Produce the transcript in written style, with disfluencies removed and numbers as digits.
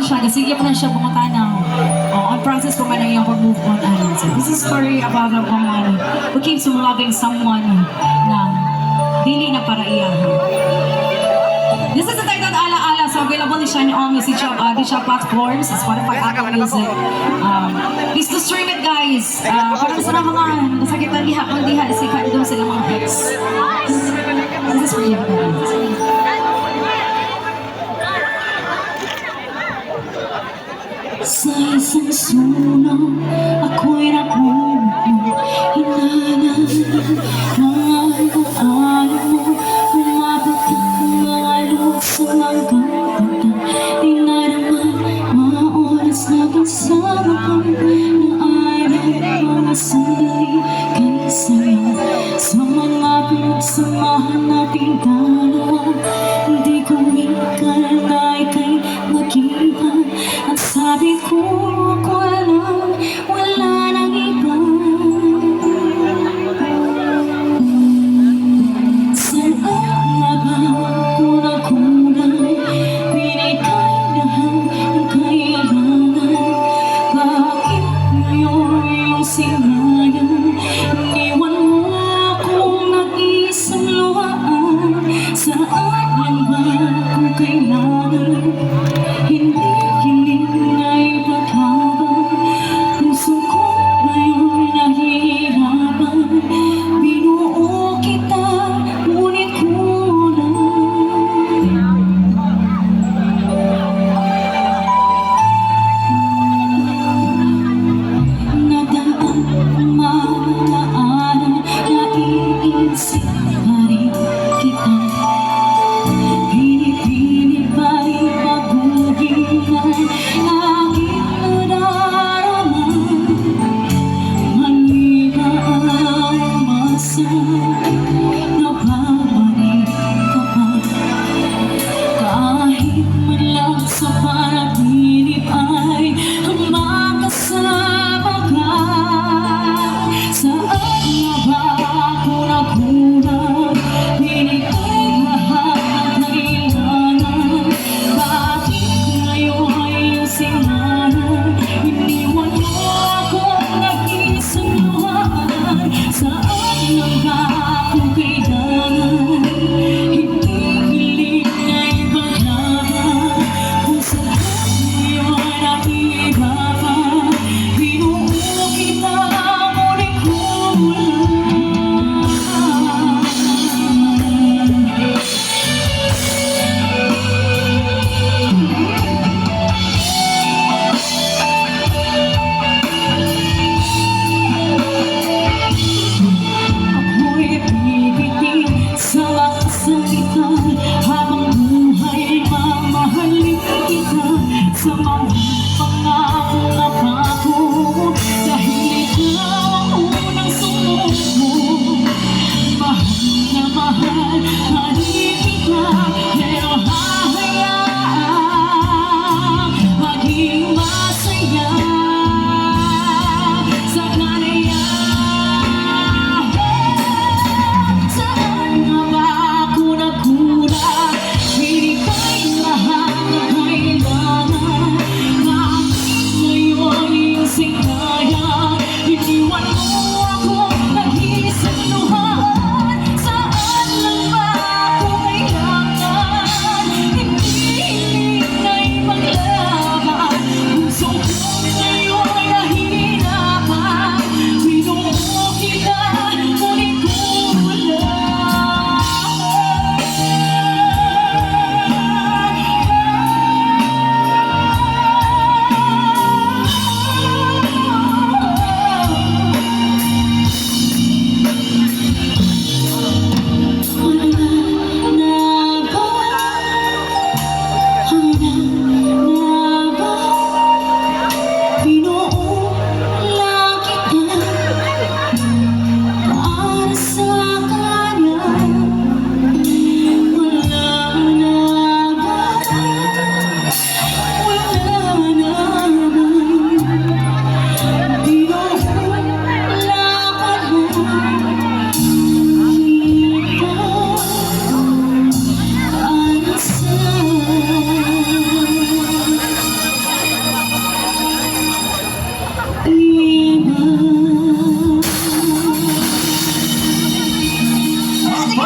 siya, sige mo na siya bumutanaw. On process ko man ang iyang pag-move on. So this is story about a woman who keeps on loving someone na dili na para iyahan. This is the title Ala Ala. So available siya ni all music digital platforms, Spotify, Apple Music. Please do stream it, guys. Parang sa mga nasakitan diha, ang diha, sikat doon sila mga ex. This is for you, guys. Sa isang sulong, ako'y nakulong mo, hinanay, mga ano mo, umabot ang mga lukso hanggang pagdang, di na naman mga oras na kasama ko, na ayaw mga sandali, kay saya, sa mga pinagsamahan na